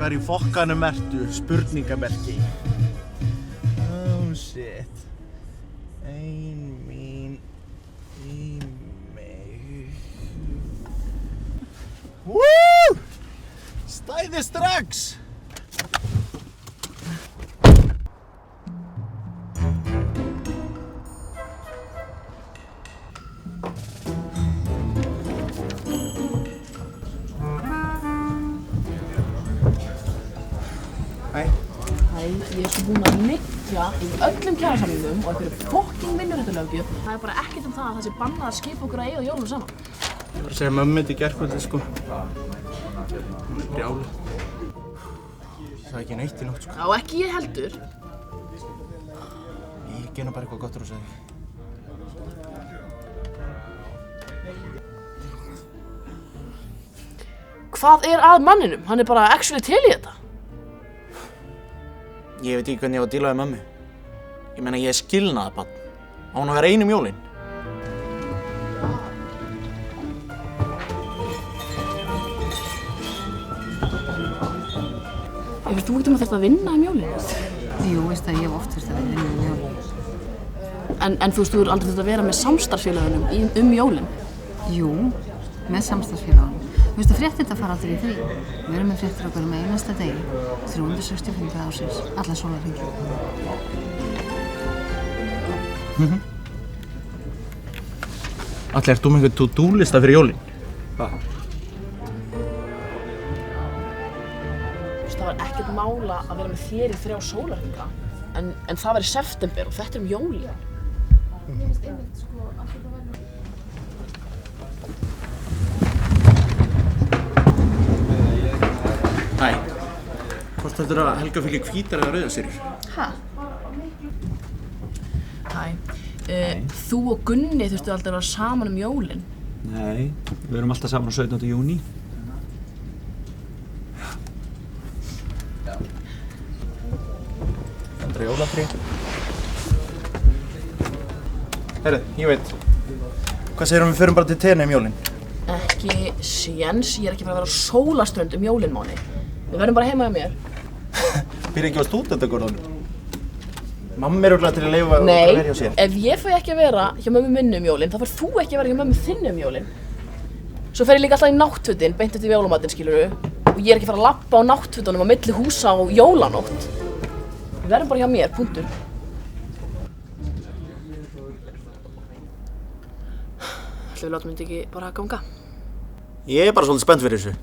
Hvar í fokkanum ertu? Spurningamerki. Oh shit. Ein mín í mig. Woo! Stæði strax! Hæ, ég er svo búin að liggja í öllum kjarasamningum og einhverju fucking vinnuréttarlöggjöf. Það er bara ekkert það að það sé bannað að skipa okkur að eiga jólum saman. Ég var að segja mömmu þetta í gærkvöldi, sko. Hún er brjáluð. Ég sagði ekki neitt í nótt, sko. Já, ekki ég heldur. Ég gena bara eitthvað gott úr þessu. Hvað er að manninum? Hann er bara actually til í þetta. Ég veit ekki hvernig ég á að díla við mömmu. Ég meina, ég er skilnaðarbarn. Á hún að vera ein jólin. Hefur þú ekkert þurft að vinna jólin? Jú, veist að ég hef oft þurft að vinna jólin. En þú veist, þú hefur aldrei þurft að vera með samstarfsfélögunum jólin? Jú, með samstarfsfélögunum. Þú veist að fréttirnar fara aldrei í frí. Við erum með fréttir okkur með einasta degi, 365 ársins, alla sólarhringinn. Atli, ert þú með einhvern to-do-lista fyrir jólin? Þú veist, það var ekkert mála að vera með þér í 3 sólarhringa. En það var í september og þetta er jólin. Hæ. Hvort heldur að Helga fylgir hvítar eða rauðar sýrur? Ha? Hæ. Þú og Gunni þurftu aldrei að vera saman jólin. Nei, við erum alltaf saman á 17. júní. Það er jólatrí. Herru, ég veit. Hvað segir við förum bara til tenni jólin? Ekki séns, ég er ekki bara að vera á sólaströnd jólin, Máni. Við verðum bara heima hjá mér. Býr ekki á stúdentagörðunum? Mamma er örugglega til að leyfa að vera hjá sér. Nei, ef ég fæ ekki að vera hjá mömmu minni jólin, þá fær þú ekki að vera hjá mömmu þinni jólin. Svo fer ég líka alltaf í náttfötin, beint eftir jólamatinn, skilurðu. Og ég er ekki að fara að labba á náttfötunum á milli húsa á jólanótt. Við verðum bara hjá mér, punktur. Ætli við látum þetta ekki bara ganga? Ég er bara svolítið spennt fyrir þessu.